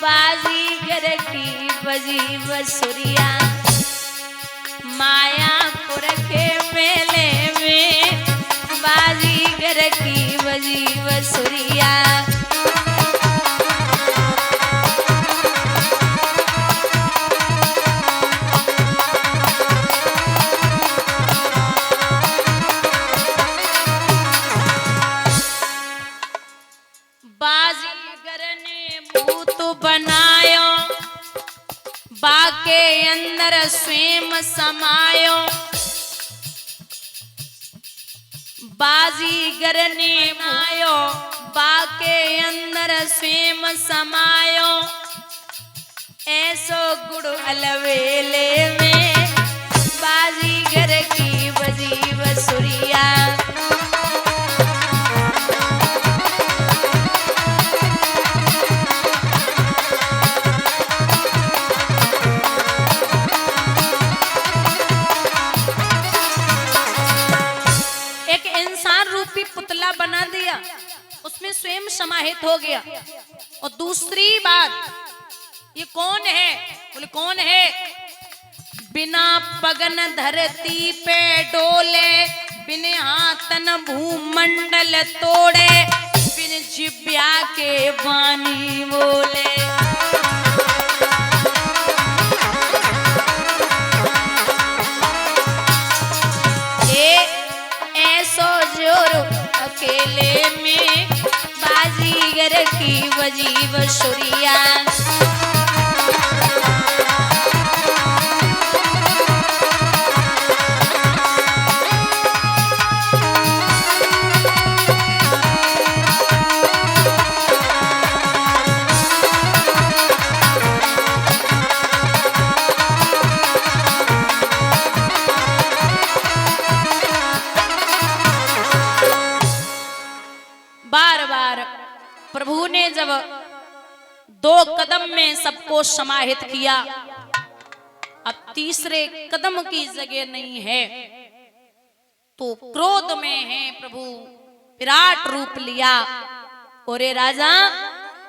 बाजीगर की बजी बसुरिया मायापुर के मेले में बाजीगर की बजी बसुरिया बनायो बाके अंदर स्वयं समायो बाजीगर ने मायो बाके अंदर स्वयं समायो ऐसो गुड़ अलवेले में बाजीगर की बजी बसुरिया पुतला बना दिया उसमें स्वयं समाहित हो गया। और दूसरी बात ये कौन है? बोले कौन है? बिना पगन धरती पे डोले बिन हाथन भूमंडल तोड़े बिन जिब्या के वाणी बोले अकेले में बाजीगर की बजी बसुरिया प्रभु ने जब 2 कदम में सबको समाहित किया, अब तीसरे कदम की जगह नहीं है तो क्रोध में है प्रभु विराट रूप लिया और ये राजा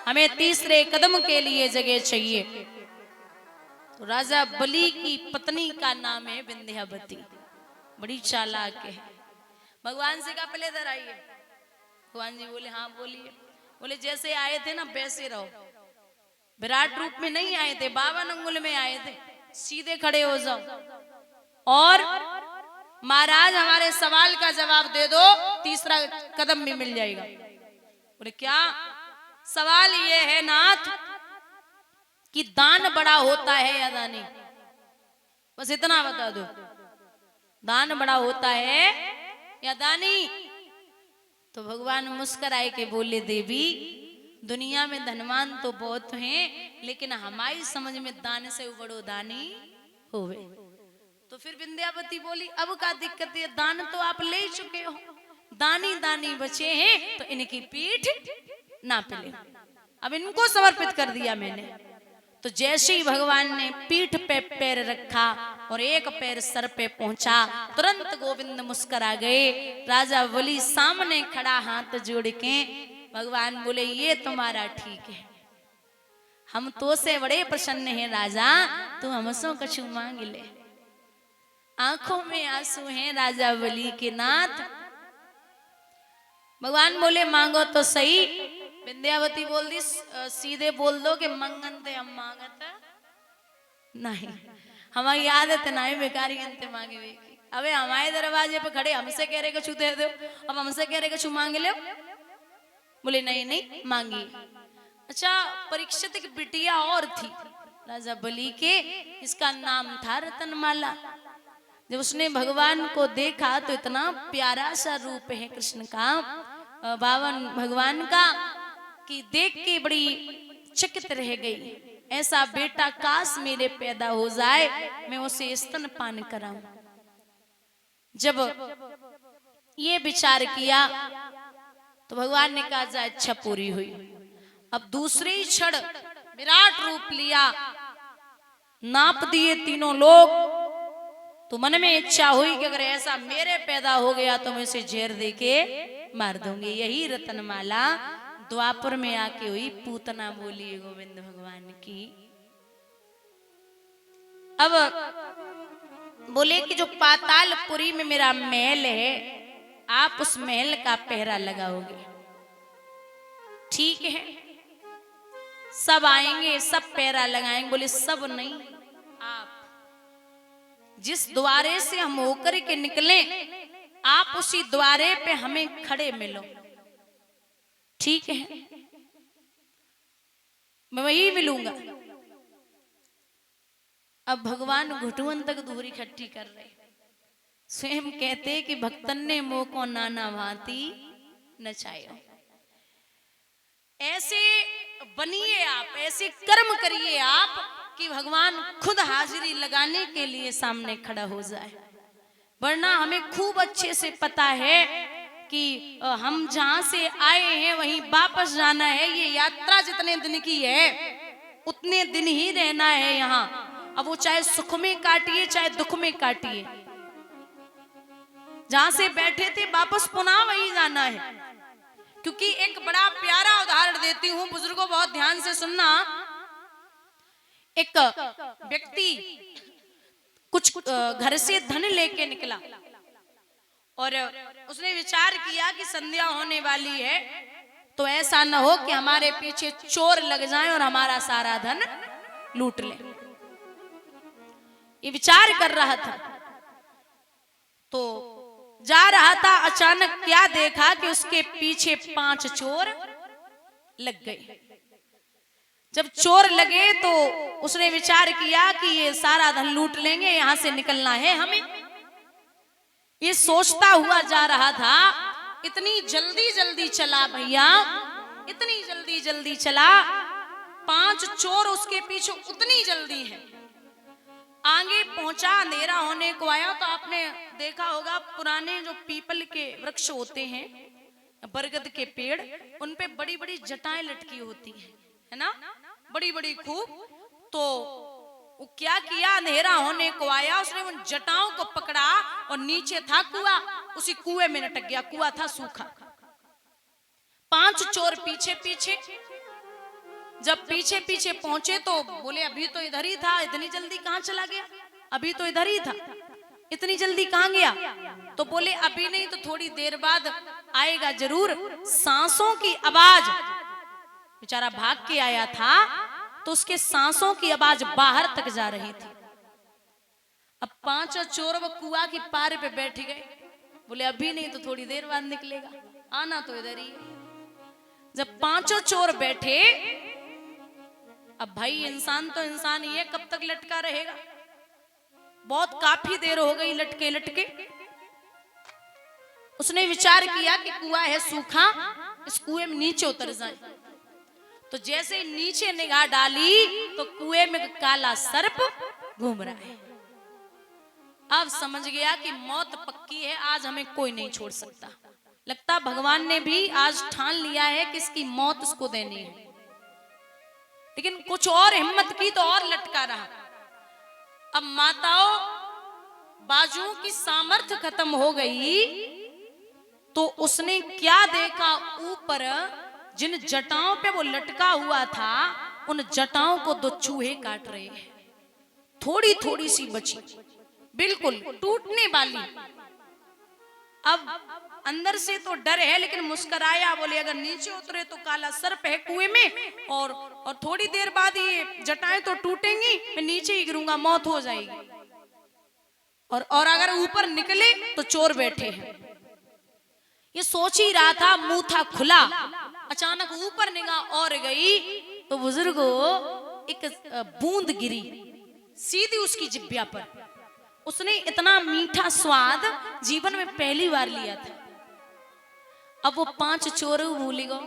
हमें तीसरे कदम के लिए जगह चाहिए। तो राजा बलि की पत्नी का नाम है विंध्यावती, बड़ी चालाक है। भगवान से कहा पहले इधर आइए। भगवान जी बोले हाँ बोलिए। बोले जैसे आए थे ना वैसे रहो, विराट रूप में नहीं आए थे, 52 अंगुल में आए थे, सीधे खड़े हो जाओ और महाराज हमारे सवाल का जवाब दे दो, तीसरा कदम भी मिल जाएगा। बोले क्या सवाल ये है नाथ कि दान बड़ा होता है या दानी? बस इतना बता दो, दान बड़ा होता है या दानी? तो भगवान मुस्कुराए के बोले देवी दुनिया में धनवान तो बहुत हैं लेकिन हमारी समझ में दान से बड़ो दानी होवे। तो फिर विंध्यावती बोली अब का दिक्कत है, दान तो आप ले चुके हो, दानी दानी बचे हैं तो इनकी पीठ ना पिले, अब इनको समर्पित कर दिया मैंने। तो जैसे ही भगवान ने पीठ पे पैर रखा और एक पैर सर पे पहुंचा, तुरंत गोविंद मुस्कुरा गए। राजा बलि सामने खड़ा हाथ जोड़ के भगवान बोले ये तुम्हारा ठीक है, हम तो से बड़े प्रसन्न हैं राजा, तू हमसो कछु मांग ले। आंखों में आंसू हैं राजा बलि के नाथ। भगवान बोले मांगो तो सही। विंध्यावती बोल दी सीधे बोल दो कि मंगनते हम मांगत नहीं, हमारी आदत नहीं बेकारी अंते मांगे वे। अबे हमारे दरवाजे पे खड़े हमसे कह रहे कछु दे दो, अब हमसे कह रहे कछु मांग लो। बोले नहीं नहीं मांगी। अच्छा परीक्षित की बिटिया और थी राजा बलि के, इसका नाम था रतनमाला। जब उसने भगवान को देखा तो इतना प्यारा सा रूप है कृष्ण का, बावन भगवान का, कि देख के बड़ी चकित रह गई। ऐसा बेटा काश मेरे पैदा हो जाए, मैं उसे स्तनपान कराऊं। जब ये विचार किया तो भगवान ने कहा जा इच्छा पूरी हुई। अब दूसरी क्षण विराट रूप लिया, नाप दिए तीनों लोग। तो मन में इच्छा हुई कि अगर ऐसा मेरे पैदा हो गया तो मैं उसे जहर दे के मार दूंगी। यही रतनमाला द्वापर में आके हुई पूतना बोली गोविंद भगवान की। अब बोले कि जो पातालपुरी में मेरा महल है, आप उस महल का पहरा लगाओगे। ठीक है, सब आएंगे, सब पहरा लगाएंगे। बोले सब नहीं, आप जिस द्वारे से हम होकर के निकले, आप उसी द्वारे पे हमें खड़े मिलो। ठीक है, मैं वही मिलूंगा। अब भगवान घुटुअन तक दूरी इकट्ठी कर रहे, स्वयं कहते कि भक्तन ने मोह को नाना भांति नचायो। ऐसे बनिए आप, ऐसे कर्म करिए आप कि भगवान खुद हाजिरी लगाने के लिए सामने खड़ा हो जाए। वरना हमें खूब अच्छे से पता है कि हम जहां से आए हैं वहीं वापस जाना है। ये यात्रा जितने दिन की है उतने दिन ही रहना है यहाँ। अब वो चाहे सुख में काटिए चाहे दुख में काटिए, जहां से बैठे थे वापस पुनः वहीं जाना है। क्योंकि एक बड़ा प्यारा उदाहरण देती हूं, बुजुर्गों बहुत ध्यान से सुनना। एक व्यक्ति कुछ घर से धन लेके निकला और उसने विचार किया कि संध्या होने वाली है, तो ऐसा न हो कि हमारे पीछे चोर लग जाएं और हमारा सारा धन लूट ले। ये विचार कर रहा था, तो जा रहा था, अचानक क्या देखा कि उसके पीछे 5 चोर लग गए। जब चोर लगे तो उसने विचार किया कि ये सारा धन लूट लेंगे, यहां से निकलना है हमें। ये सोचता हुआ जा रहा था। इतनी जल्दी जल्दी चला भैया, इतनी जल्दी जल्दी चला। 5 चोर उसके पीछे उतनी जल्दी है। आगे पहुंचा, अंधेरा होने को आया। तो आपने देखा होगा पुराने जो पीपल के वृक्ष होते हैं, बरगद के पेड़, उन पे बड़ी बड़ी जटाएं लटकी होती है ना, बड़ी बड़ी खूब। तो वो क्या किया, अंधेरा होने को आया, उसने उन जटाओं को पकड़ा और नीचे था कुआं, उसी कुएं में लटक गया। कुआं था सूखा। 5 चोर पीछे पीछे। जब पीछे पीछे पहुंचे तो बोले अभी तो इधर ही था, इतनी जल्दी कहां चला गया? अभी तो इधर ही था, इतनी जल्दी कहां गया? तो बोले अभी नहीं तो थोड़ी देर बाद आएगा जरूर। सांसों की आवाज, बेचारा भाग के आया था तो उसके सांसों की आवाज बाहर तक जा रही थी। अब 5 चोर वो कुआं की पार पे बैठ गए। बोले अभी नहीं तो थोड़ी देर बाद निकलेगा, आना तो इधर ही है। जब 5 चोर बैठे, अब भाई इंसान तो इंसान ही है, कब तक लटका रहेगा? बहुत काफी देर हो गई लटके लटके। उसने विचार किया कि कुआं है सूखा, इस कुएं में नीचे उतर जाए। तो जैसे नीचे निगाह डाली तो कुएं में काला सर्प घूम रहा है। अब समझ गया कि मौत पक्की है, आज हमें कोई नहीं छोड़ सकता। लगता भगवान ने भी आज ठान लिया है कि इसकी मौत उसको देनी है। लेकिन कुछ और हिम्मत की तो और लटका रहा। अब माताओं बाजुओं की सामर्थ्य खत्म हो गई तो उसने क्या देखा, ऊपर जिन जटाओं पे वो लटका हुआ था उन जटाओं को 2 चूहे काट रहे हैं। थोड़ी थोड़ी सी बची, बिल्कुल टूटने वाली। अब अंदर से तो डर है लेकिन मुस्कुराया, बोले अगर नीचे उतरे तो काला सर्प है कुएं में, और थोड़ी देर बाद ये जटाएं तो टूटेंगी, मैं नीचे ही गिरूंगा, मौत हो जाएगी। और अगर ऊपर निकले तो चोर बैठे हैं। ये सोच ही रहा था, मुंह था खुला। अचानक ऊपर निगाह और गई तो बुजुर्गो एक बूंद गिरी सीधी उसकी जिब्या पर। उसने इतना मीठा स्वाद जीवन में पहली बार लिया था। अब वो 5 चोर भूल गो,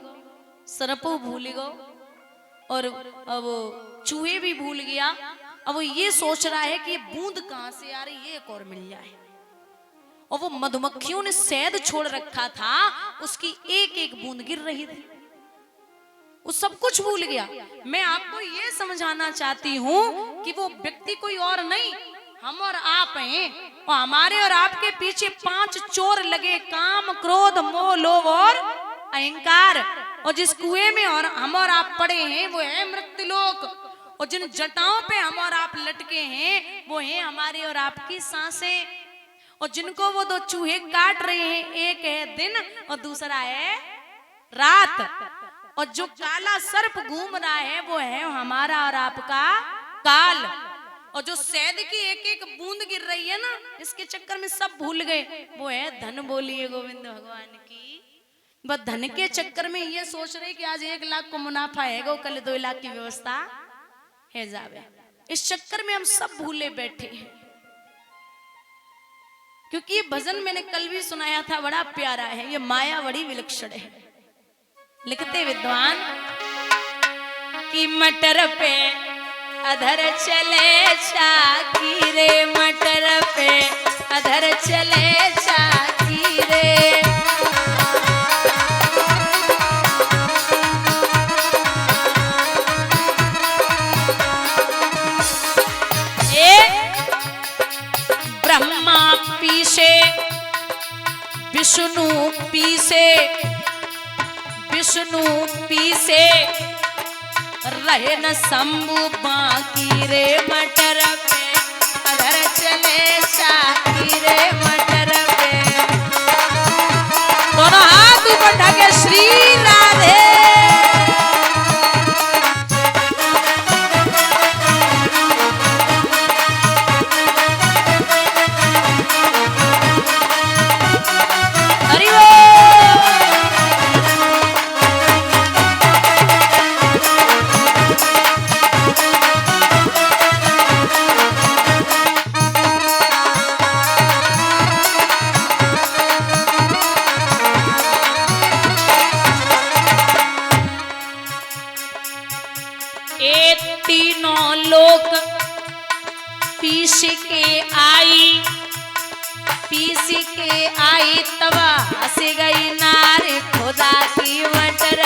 सरपो भूल गो, और अब चूहे भी भूल गया। अब वो ये सोच रहा है कि ये बूंद कहां से आ रही, ये एक और मिल जाए। और वो मधुमक्खियों ने शहद छोड़ रखा था, उसकी एक एक बूंद गिर रही थी। वो सब कुछ भूल गया। मैं आपको ये समझाना चाहती हूँ कि वो व्यक्ति कोई और नहीं, हम और आप हैं। और हमारे और आपके पीछे 5 चोर लगे, काम क्रोध मोह लोभ और अहंकार। और जिस कुएं में और हम और आप पड़े हैं वो है मृत्युलोक, और जिन जटाओं पे हम और आप लटके हैं वो है हमारी और आपकी सांसें, और जिनको वो दो चूहे काट रहे हैं, एक है दिन और दूसरा है रात, और जो काला सर्प घूम रहा है वो है हमारा और आपका काल, और जो शहद की एक एक बूंद गिर रही है ना, इसके चक्कर में सब भूल गए, वो है धन। बोलिए गोविंद भगवान की। बस धन के चक्कर में ये सोच रहे कि आज 1 लाख को मुनाफा है, कल 2 लाख की व्यवस्था है जावे। इस चक्कर में हम सब भूले बैठे हैं। क्योंकि ये भजन मैंने कल भी सुनाया था, बड़ा प्यारा है, ये माया बड़ी विलक्षण है। लिखते विद्वान कि मटर पे अधर चले चाकी रे, मटर पे अधर चले चाकी रे, ब्रह्मा पीछे विष्णु पीछे, विष्णु पीछे रहे न शंभु बाकी रे, मटर पे अधर चले चाकी रे, मटर पे। दोनों हाथ ऊपर ढके श्री राधे। तीनों लोक पीस के आई, पीस के आई तब हंस गई नारी खुदा की मटर